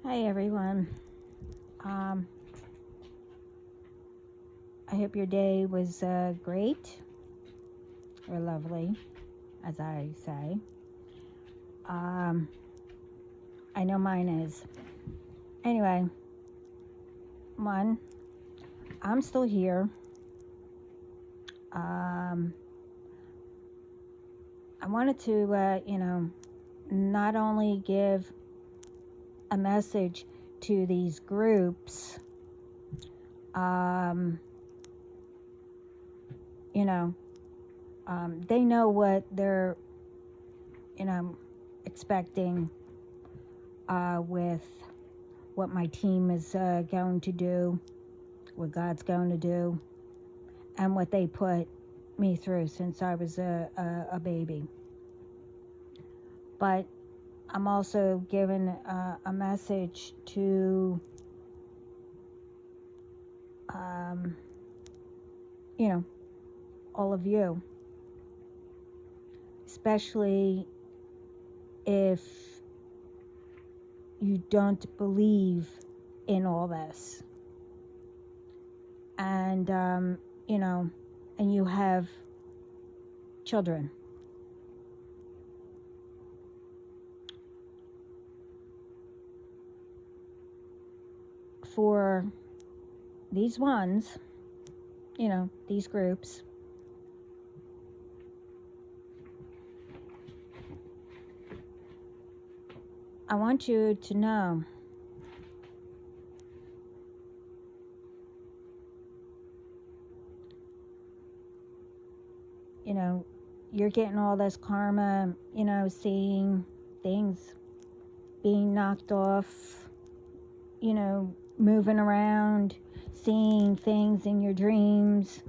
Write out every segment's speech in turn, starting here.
Hi everyone. Um, I hope your day was great or lovely, as I say. I know mine is. Anyway, I'm still here. I wanted to, not only give a message to these groups, they know what they're, expecting with what my team is going to do, what God's going to do, and what they put me through since I was a baby. But I'm also giving a message to, all of you, especially if you don't believe in all this. And, and you have children. For these ones, these groups, I want you to know you're getting all this karma, seeing things being knocked off, moving around, seeing things in your dreams,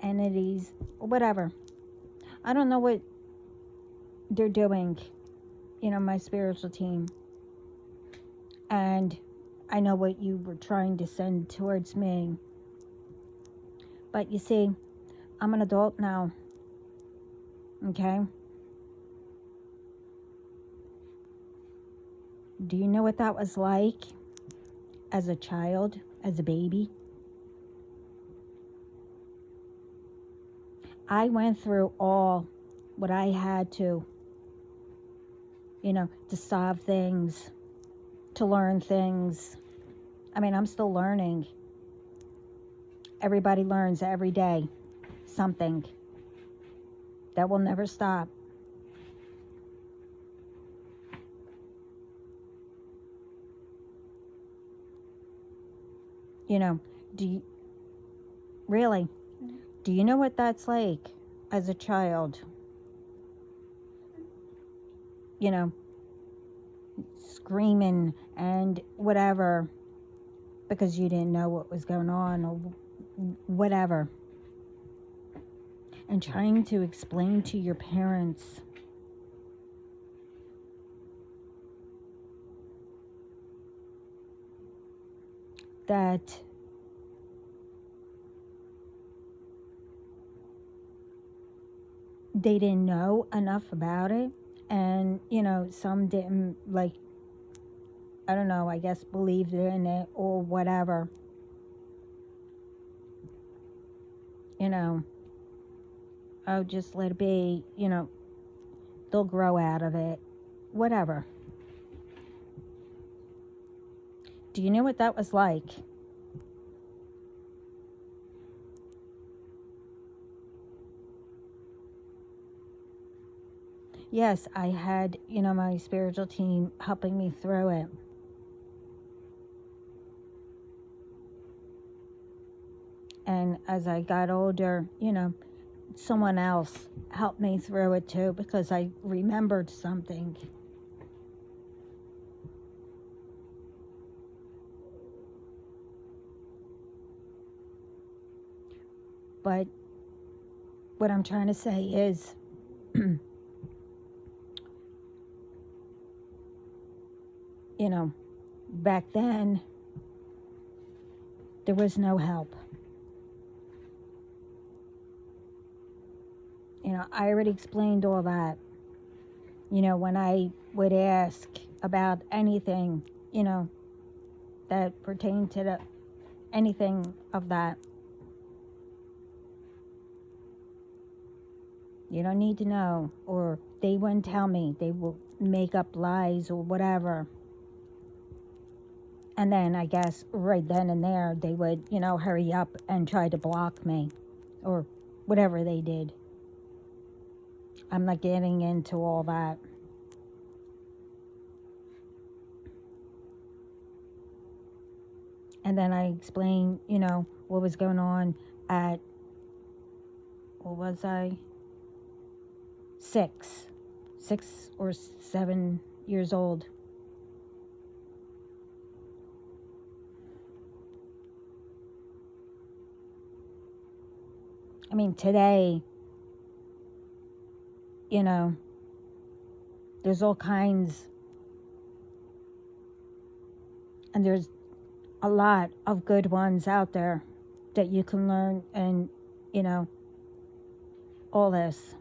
entities, whatever. I don't know what they're doing, my spiritual team. And I know what you were trying to send towards me. But you see, I'm an adult now. Okay? Do you know what that was like as a child, as a baby? I went through all what I had to solve things, to learn things. I mean, I'm still learning. Everybody learns every day something. That will never stop. Do you know what that's like as a child? Screaming and whatever because you didn't know what was going on or whatever. And trying to explain to your parents that they didn't know enough about it. And, some didn't, I don't know, I guess believed in it or whatever. Oh, just let it be, they'll grow out of it, whatever. Do you know what that was like? Yes, I had, my spiritual team helping me through it. And as I got older, someone else helped me through it too because I remembered something. But what I'm trying to say is back then there was no help. I already explained all that. When I would ask, about anything, that pertained to anything of that. You don't need to know, or they wouldn't tell me. They will make up lies or whatever. And then I guess right then and there they would, hurry up and try to block me or whatever they did. I'm not getting into all that. And then I explained, what was going on at, what was I? 6 or 7 years old. I mean, today, there's all kinds, and there's a lot of good ones out there that you can learn, and, all this.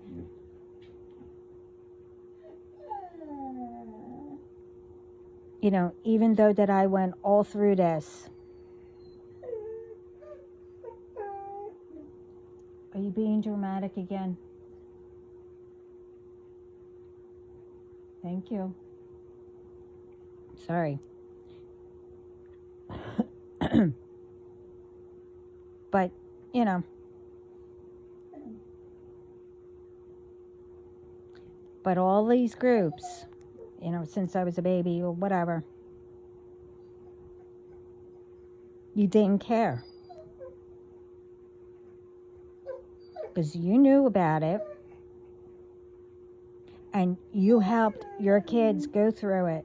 Even though that I went all through this. Are you being dramatic again? Thank you. Sorry. But, but all these groups, since I was a baby or whatever, you didn't care. Because you knew about it, and you helped your kids go through it.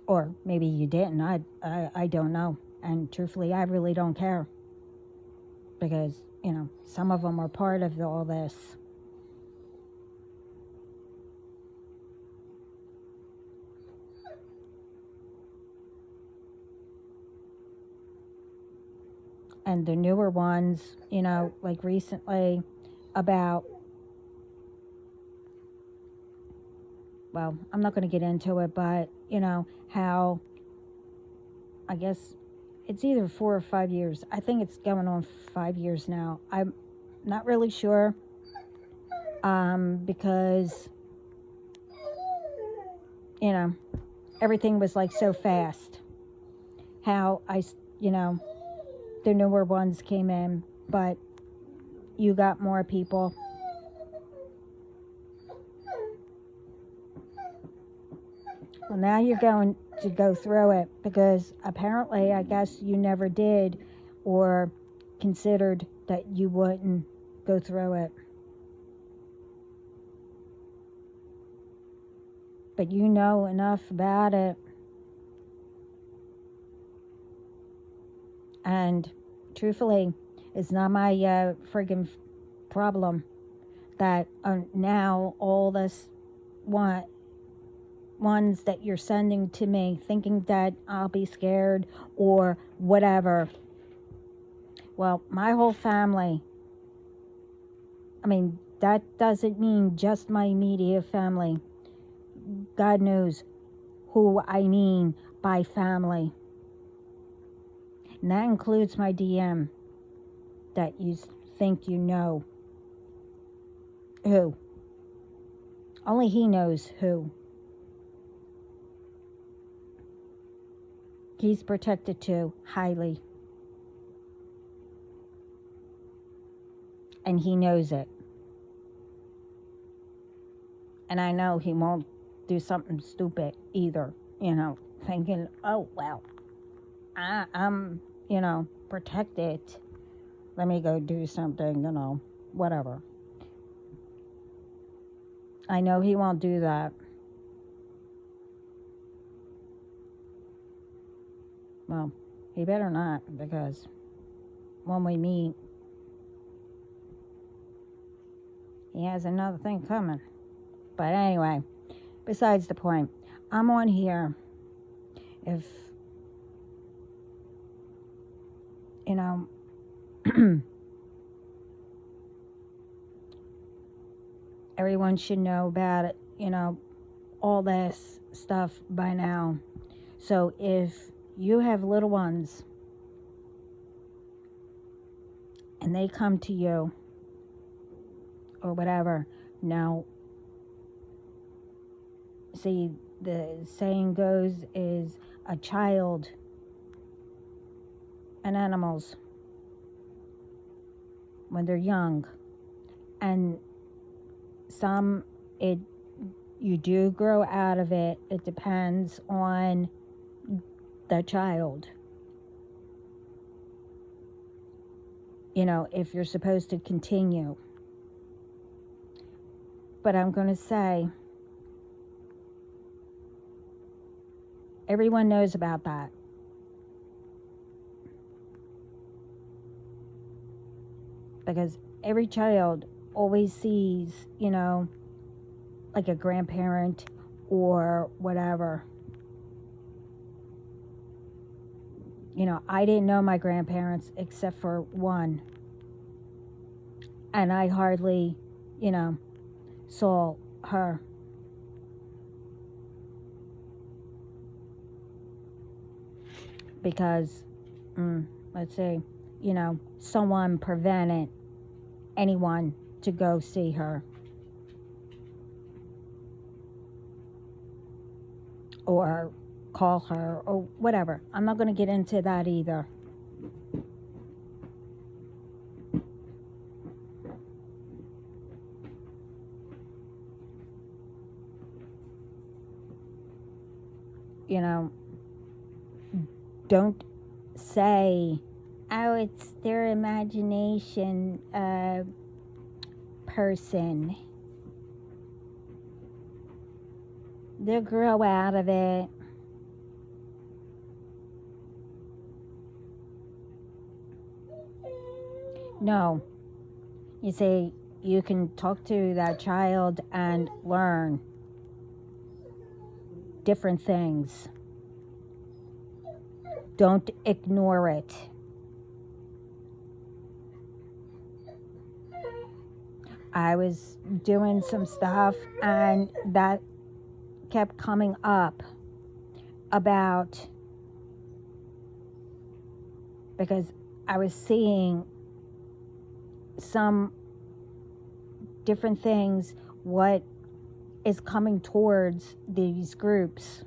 Or maybe you didn't. I don't know. And truthfully, I really don't care. Because, some of them are part of all this. And the newer ones, like recently about, well, I'm not going to get into it, but, how, I guess it's either 4 or 5 years. I think it's going on 5 years now. I'm not really sure, because, everything was like so fast. How the newer ones came in, but you got more people. Well, now you're going to go through it, because apparently, I guess you never did or considered that you wouldn't go through it. But you know enough about it. And truthfully, it's not my friggin' problem that now all this ones that you're sending to me thinking that I'll be scared or whatever. Well, my whole family, I mean, that doesn't mean just my immediate family. God knows who I mean by family. And that includes my DM that you think you know. Who? Only he knows who. He's protected too, highly. And he knows it. And I know he won't do something stupid either, thinking, oh, well, I'm, protected. Let me go do something, whatever. I know he won't do that. Well, he better not, because when we meet, he has another thing coming. But anyway, besides the point, I'm on here. If, everyone should know about it, all this stuff by now. So if you have little ones and they come to you or whatever, now, see, the saying goes is a child and animals when they're young, and you do grow out of it. It depends on the child, if you're supposed to continue. But I'm going to say, everyone knows about that. Because every child always sees, like a grandparent or whatever. I didn't know my grandparents except for one. And I hardly, saw her. Because, let's see, someone prevented anyone to go see her. Or call her, or whatever. I'm not going to get into that either. Don't say, oh, it's their imagination person. They'll grow out of it. No. You say, you can talk to that child and learn different things. Don't ignore it. I was doing some stuff and that kept coming up about, because I was seeing some different things, what is coming towards these groups.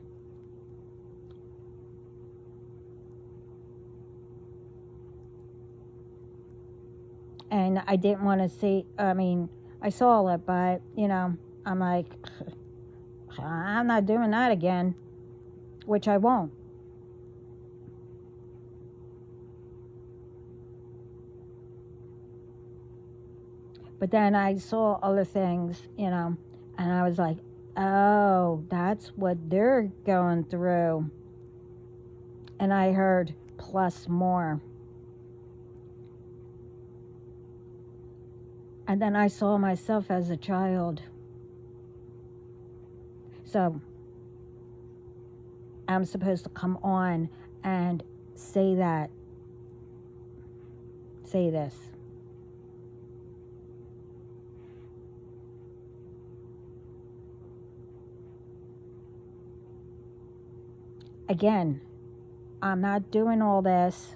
And I didn't want to see, I saw it, but, I'm like, I'm not doing that again, which I won't. But then I saw other things, and I was like, oh, that's what they're going through. And I heard plus more. And then I saw myself as a child. So I'm supposed to come on and say this. Again, I'm not doing all this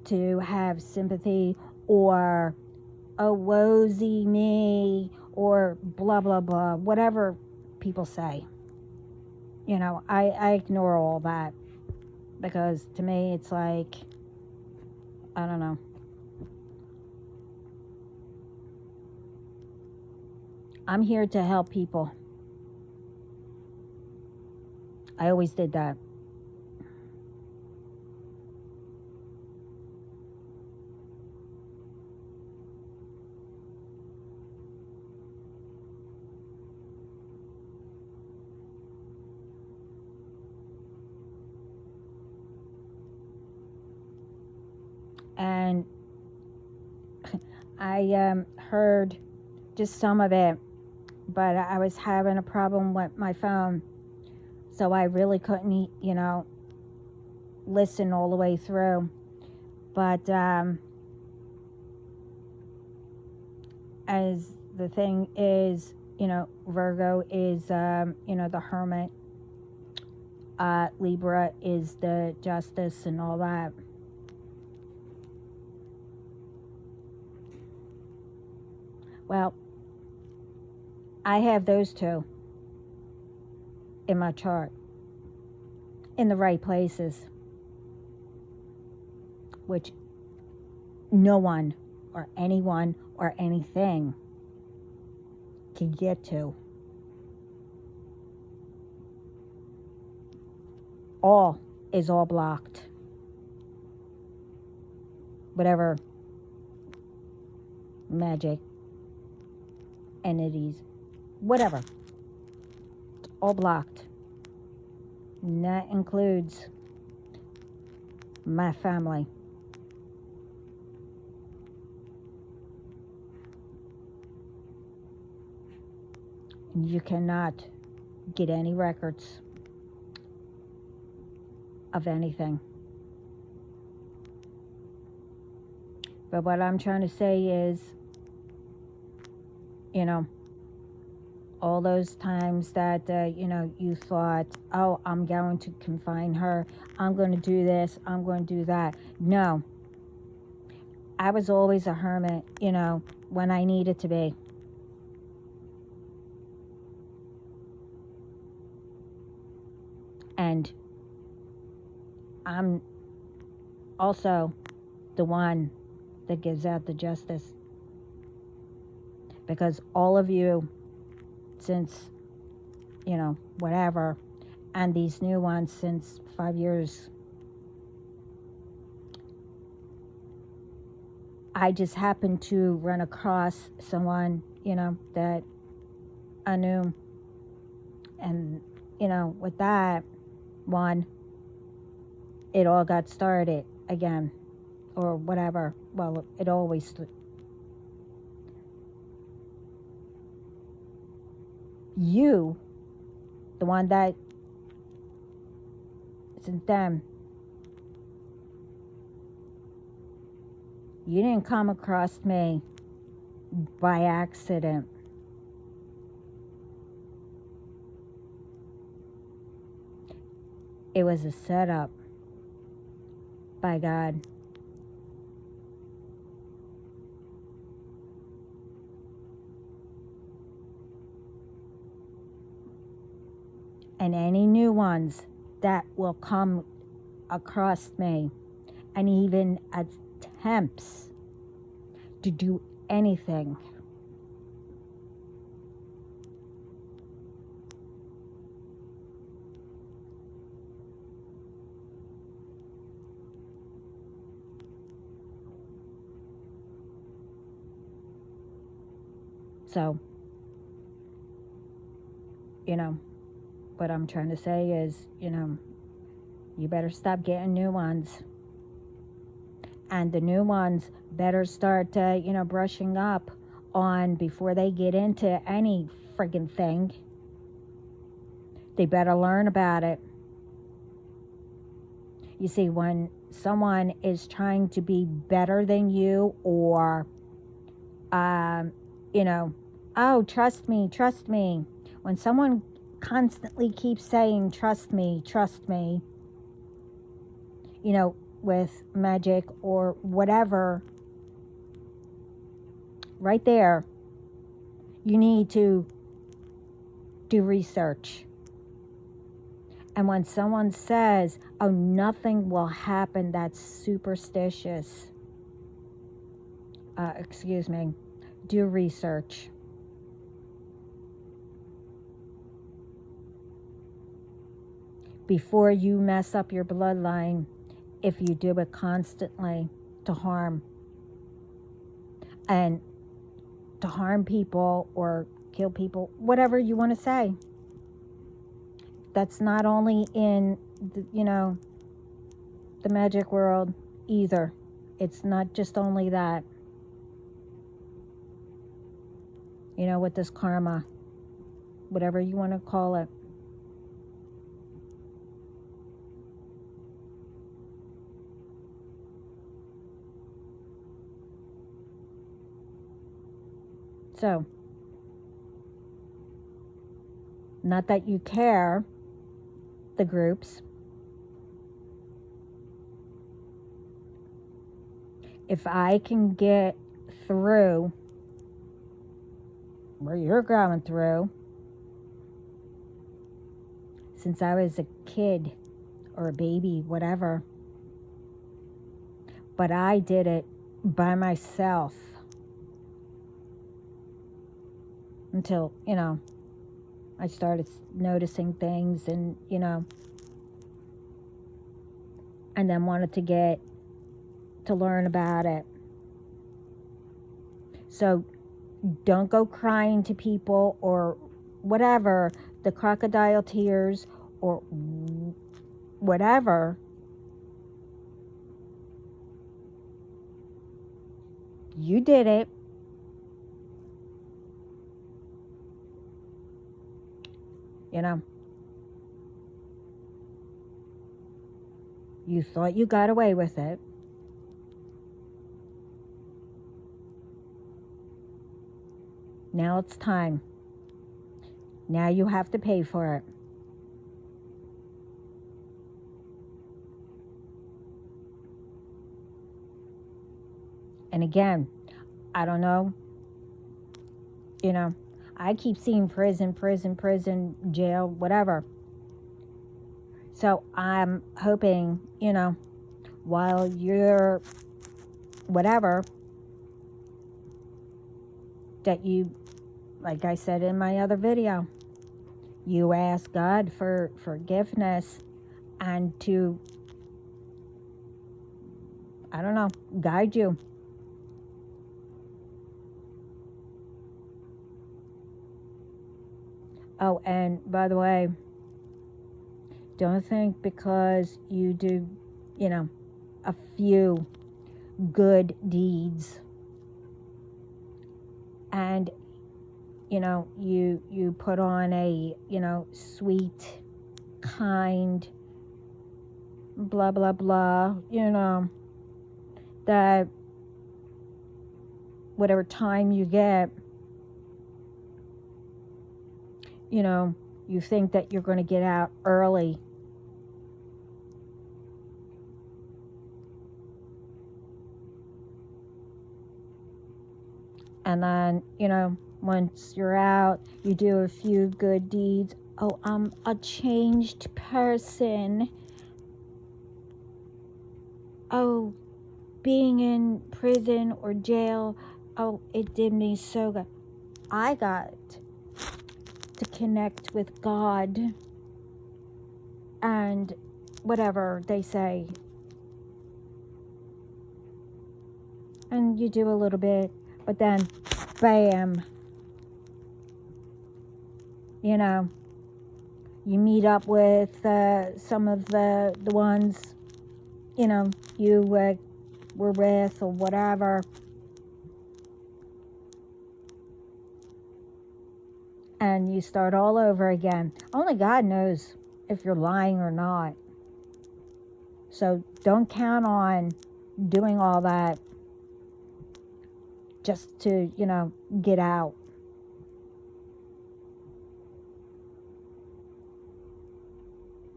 to have sympathy or, oh, woesy me, or blah, blah, blah, whatever people say. I ignore all that, because to me it's like, I don't know. I'm here to help people. I always did that. And I heard just some of it, but I was having a problem with my phone, so I really couldn't, listen all the way through. But as the thing is, Virgo is, the hermit. Libra is the justice and all that. Well, I have those two in my chart in the right places, which no one or anyone or anything can get to. All is all blocked. Whatever magic, entities, whatever. It's all blocked. And that includes my family. You cannot get any records of anything. But what I'm trying to say is, all those times that, you thought, oh, I'm going to confine her, I'm going to do this, I'm going to do that. No. I was always a hermit, when I needed to be. And I'm also the one that gives out the justice. Because all of you, since, whatever, and these new ones since 5 years, I just happened to run across someone, that I knew. And, with that one, it all got started again, or whatever. Well, it always. You, the one that isn't them, you didn't come across me by accident. It was a setup by God. And any new ones that will come across me, and even attempts to do anything, so, what I'm trying to say is, you better stop getting new ones. And the new ones better start, brushing up on before they get into any friggin' thing. They better learn about it. You see, when someone is trying to be better than you, or, oh, trust me, trust me. When someone constantly keeps saying, trust me, with magic or whatever, right there, you need to do research. And when someone says, oh, nothing will happen, that's superstitious, do research. Before you mess up your bloodline, if you do it constantly to harm. And to harm people or kill people, whatever you want to say. That's not only in the magic world either. It's not just only that. With this karma, whatever you want to call it. So, Not that you care, the groups. If I can get through where you're going through, since I was a kid or a baby, whatever, but I did it by myself until, I started noticing things and, and then wanted to learn about it. So don't go crying to people or whatever, the crocodile tears or whatever. You did it. You thought you got away with it. Now it's time. Now you have to pay for it. And again, I don't know. I keep seeing prison, jail, whatever. So I'm hoping, while you're whatever, that you, like I said in my other video, you ask God for forgiveness and to, I don't know, guide you. Oh, and by the way, don't think because you do, a few good deeds and, you put on a, sweet, kind, blah, blah, blah, that whatever time you get, you think that you're going to get out early. And then, once you're out, you do a few good deeds. Oh, I'm a changed person. Oh, being in prison or jail, oh, it did me so good. I got to connect with God and whatever they say. And you do a little bit, but then, bam, you meet up with some of the ones, you were with or whatever. And you start all over again. Only God knows if you're lying or not. So don't count on doing all that just to, get out.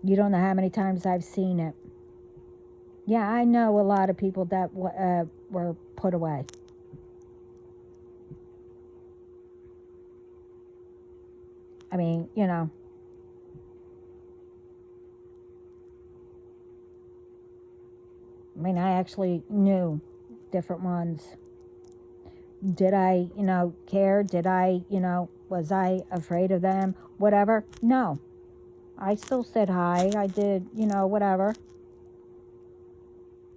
You don't know how many times I've seen it. Yeah, I know a lot of people that were put away. I mean, I actually knew different ones. Did I, care? Did I, was I afraid of them? Whatever? No. I still said hi. I did, whatever.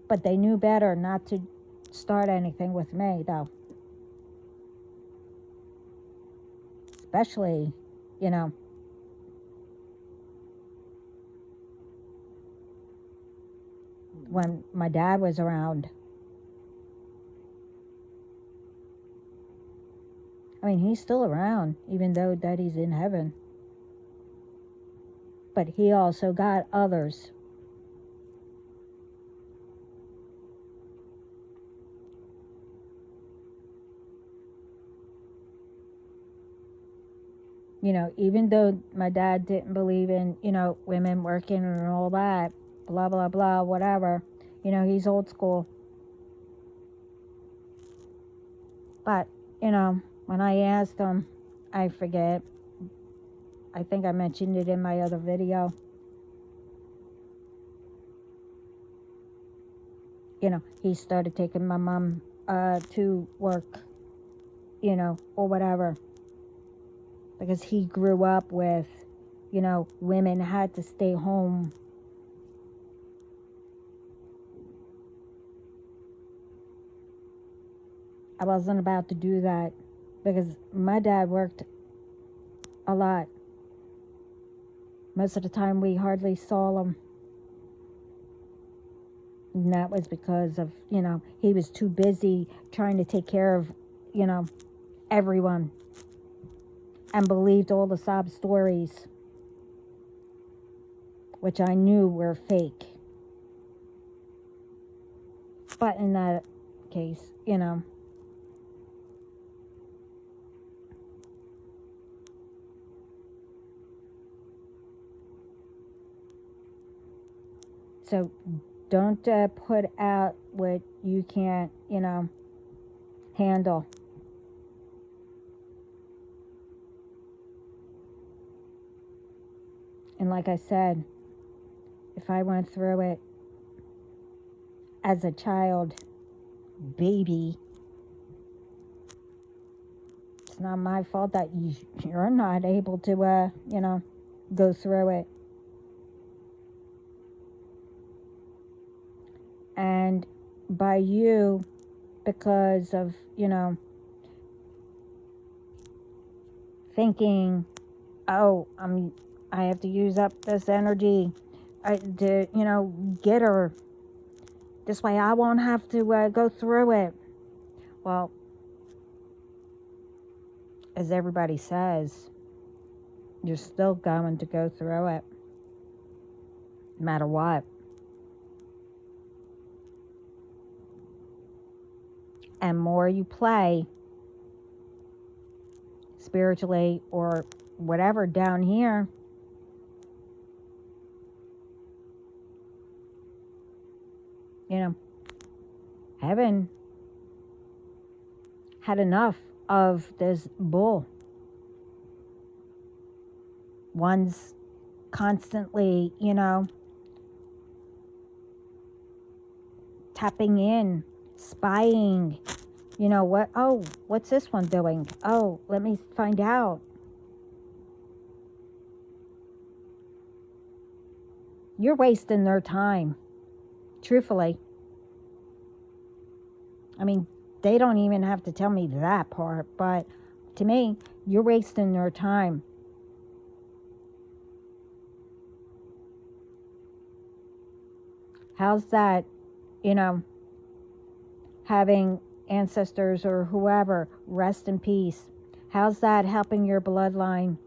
But they knew better not to start anything with me, though. Especially, when my dad was around. I mean, he's still around, even though Daddy's in heaven. But he also got others. Even though my dad didn't believe in, women working and all that, blah, blah, blah, whatever, he's old school. But, when I asked him, I forget, I think I mentioned it in my other video, he started taking my mom to work, or whatever. Because he grew up with, women had to stay home. I wasn't about to do that because my dad worked a lot. Most of the time we hardly saw him. And that was because of, he was too busy trying to take care of, everyone. And believed all the sob stories, which I knew were fake. But in that case, so don't put out what you can't, handle. And like I said, if I went through it as a child, baby, it's not my fault that you're not able to, go through it. And by you, because of, thinking, oh, I have to use up this energy to, get her. This way I won't have to go through it. Well, as everybody says, you're still going to go through it. No matter what. And more you play spiritually or whatever down here, heaven had enough of this bull. One's constantly, tapping in, spying, what's this one doing? Oh, let me find out. You're wasting their time, truthfully. I mean, they don't even have to tell me that part, but to me, you're wasting their time. How's that, having ancestors or whoever rest in peace? How's that helping your bloodline?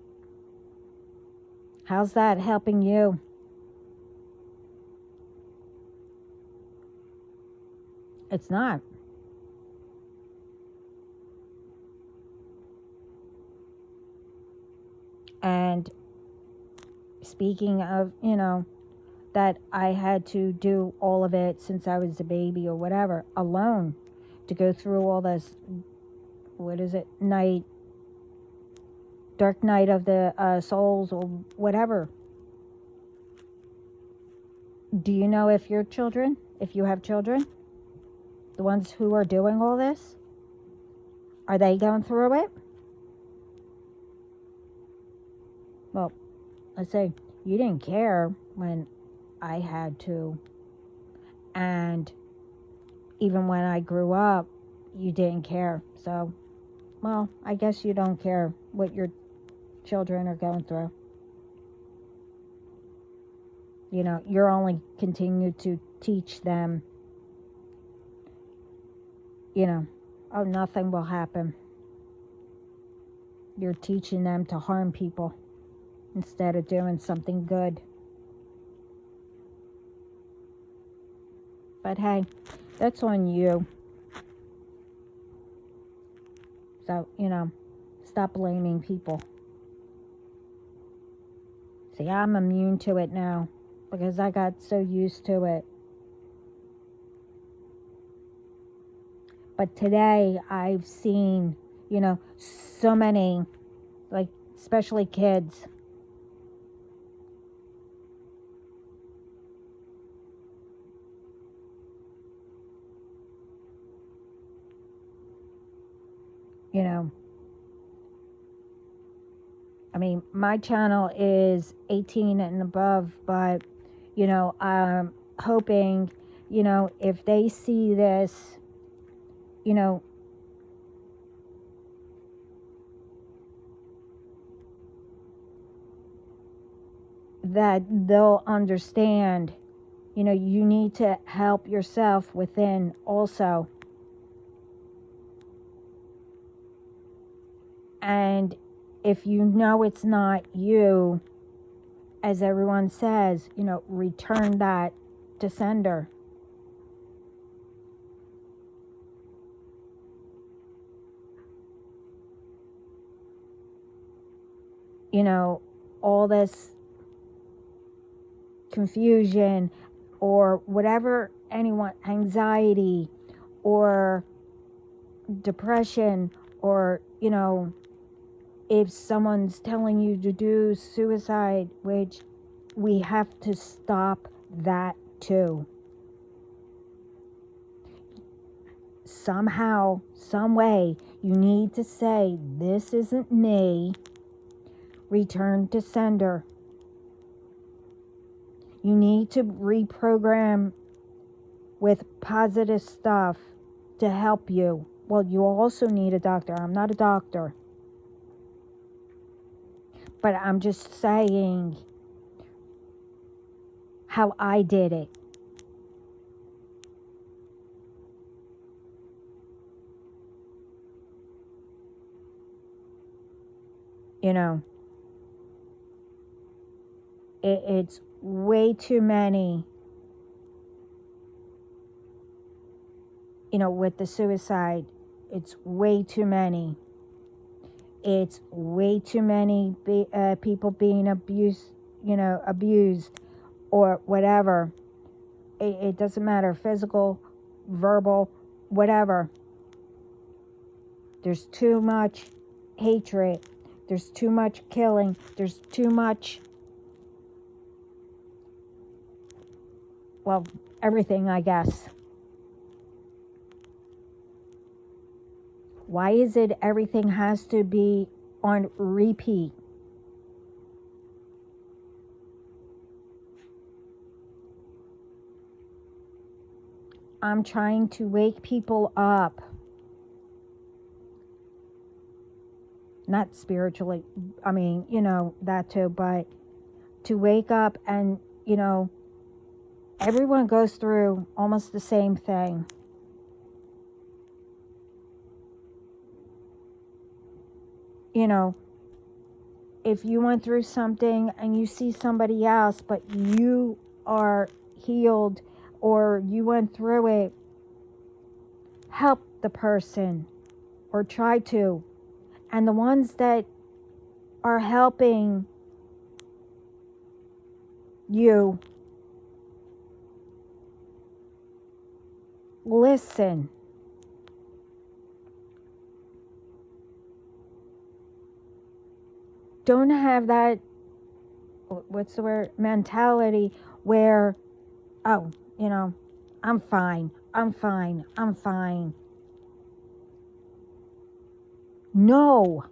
How's that helping you? It's not. And speaking of, that I had to do all of it since I was a baby or whatever, alone, to go through all this, dark night of the souls or whatever. Do you know if you have children, the ones who are doing all this, are they going through it? Well, let's say you didn't care when I had to, and even when I grew up, you didn't care. So, well, I guess you don't care what your children are going through. You're only continue to teach them, oh, nothing will happen. You're teaching them to harm people instead of doing something good. But hey, that's on you. So, stop blaming people. See, I'm immune to it now because I got so used to it. But today I've seen, so many, like, especially kids, I mean, my channel is 18 and above, but, I'm hoping, if they see this, that they'll understand, you need to help yourself within also. And if you know it's not you, as everyone says, return that to sender. All this confusion or whatever anyone, anxiety or depression, or, if someone's telling you to do suicide, which we have to stop that too. Somehow, some way, you need to say, this isn't me. Return to sender. You need to reprogram with positive stuff to help you. Well, you also need a doctor. I'm not a doctor. But I'm just saying how I did it. It's way too many, with the suicide. It's way too many. It's way too many people being abused or whatever. It doesn't matter, physical, verbal, whatever. There's too much hatred. There's too much killing. There's too much, well, everything, I guess. Why is it everything has to be on repeat? I'm trying to wake people up. Not spiritually, I mean, that too, but to wake up and, everyone goes through almost the same thing. If you went through something and you see somebody else, but you are healed or you went through it, help the person or try to. And the ones that are helping you, listen. Don't have that, what's the word, mentality where, oh, I'm fine. No.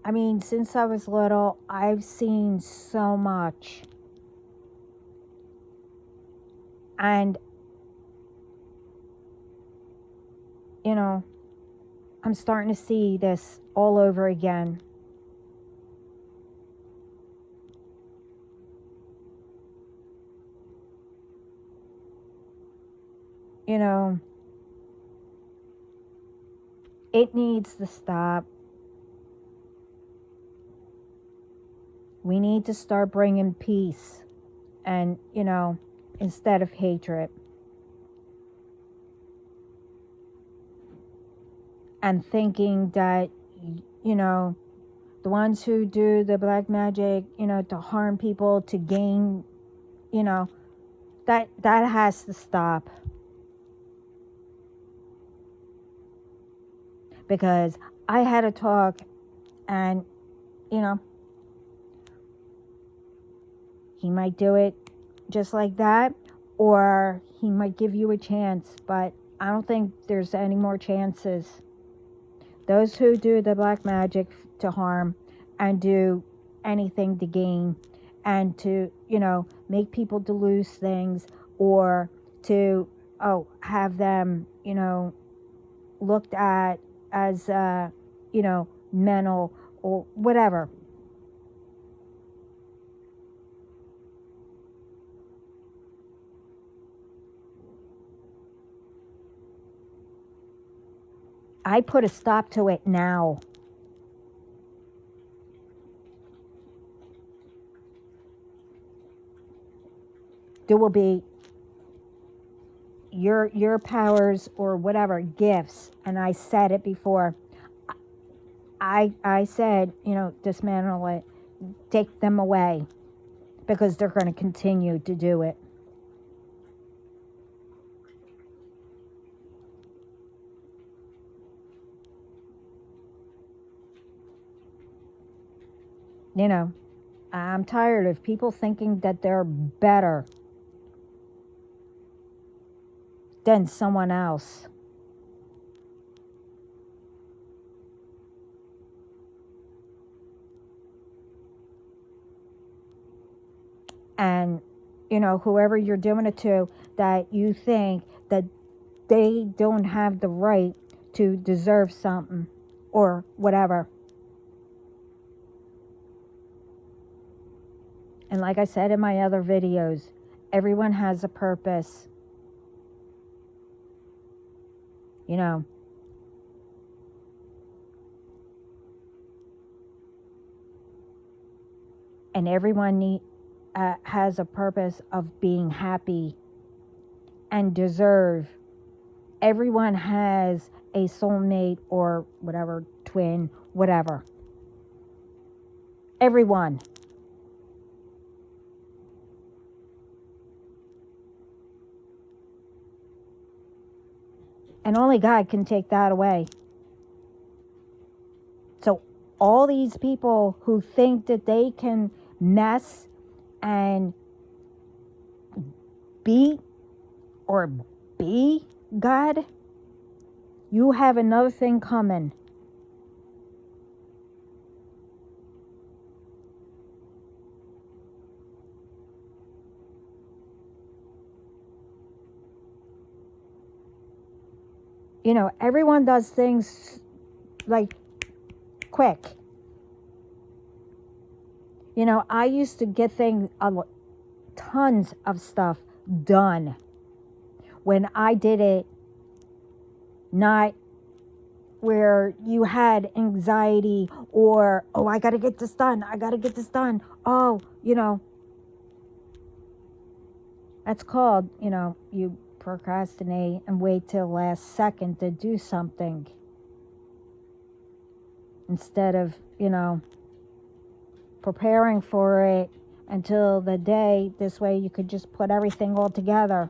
I mean, since I was little, I've seen so much. And, I'm starting to see this all over again. It needs to stop. We need to start bringing peace and, instead of hatred. And thinking that, the ones who do the black magic, to harm people, to gain, that has to stop. Because I had a talk and, he might do it just like that, or he might give you a chance, but I don't think there's any more chances. Those who do the black magic to harm and do anything to gain and to, make people to lose things, or to, have them, looked at as, mental or whatever. I put a stop to it now. There will be your powers or whatever gifts, and I said it before. I said, dismantle it, take them away, because they're going to continue to do it. I'm tired of people thinking that they're better than someone else. And, whoever you're doing it to, that you think that they don't have the right to deserve something or whatever. And like I said in my other videos, everyone has a purpose. And everyone has a purpose of being happy and deserve. Everyone has a soulmate or whatever, twin, whatever. Everyone. And only God can take that away. So all these people who think that they can mess and beat or be God, you have another thing coming. Everyone does things like quick. I used to get tons of stuff done when I did it, not where you had anxiety or, I got to get this done. That's called, you procrastinate and wait till the last second to do something instead of, preparing for it until the day. This way you could just put everything all together.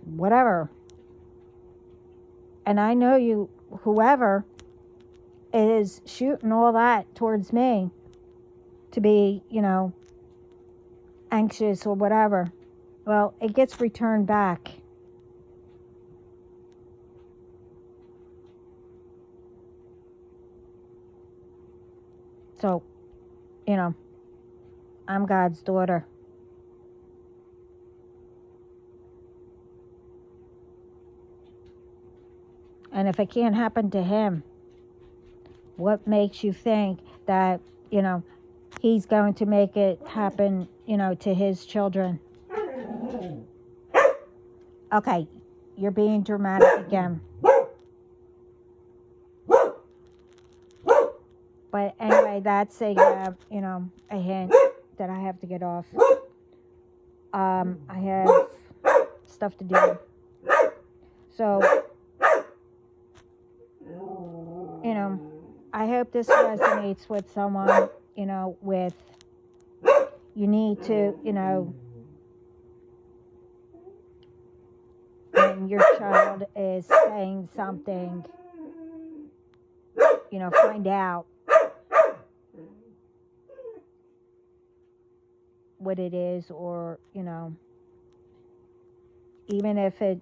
Whatever. And I know whoever is shooting all that towards me to be, anxious or whatever, well, it gets returned back. So, I'm God's daughter. And if it can't happen to him, what makes you think that, he's going to make it happen, to his children? Okay, you're being dramatic again. But anyway, anyway, that's a a hint that I have to get off. I have stuff to do. So, I hope this resonates with someone, with you need to, when your child is saying something, find out what it is, or, even if it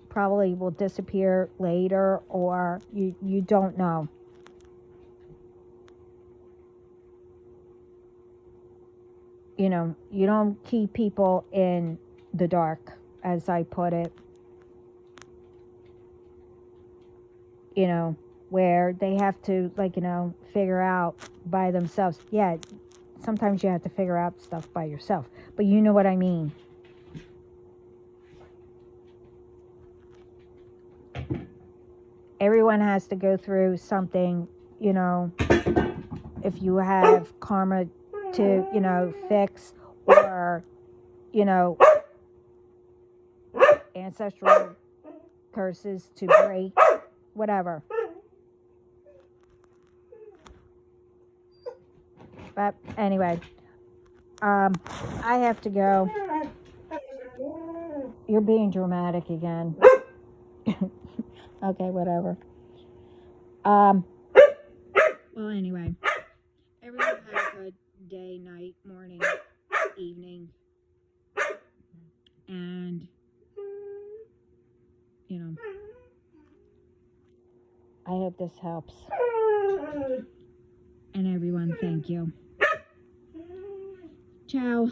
probably will disappear later, or you don't know. You don't keep people in the dark, as I put it. Where they have to, figure out by themselves. Yeah, sometimes you have to figure out stuff by yourself. But you know what I mean. Everyone has to go through something, if you have karma to, fix, or, ancestral curses to break, whatever. But anyway, I have to go. You're being dramatic again. Okay, whatever. Well, anyway, everyone have a good day, night, morning, evening, and I hope this helps. And everyone, thank you. Ciao.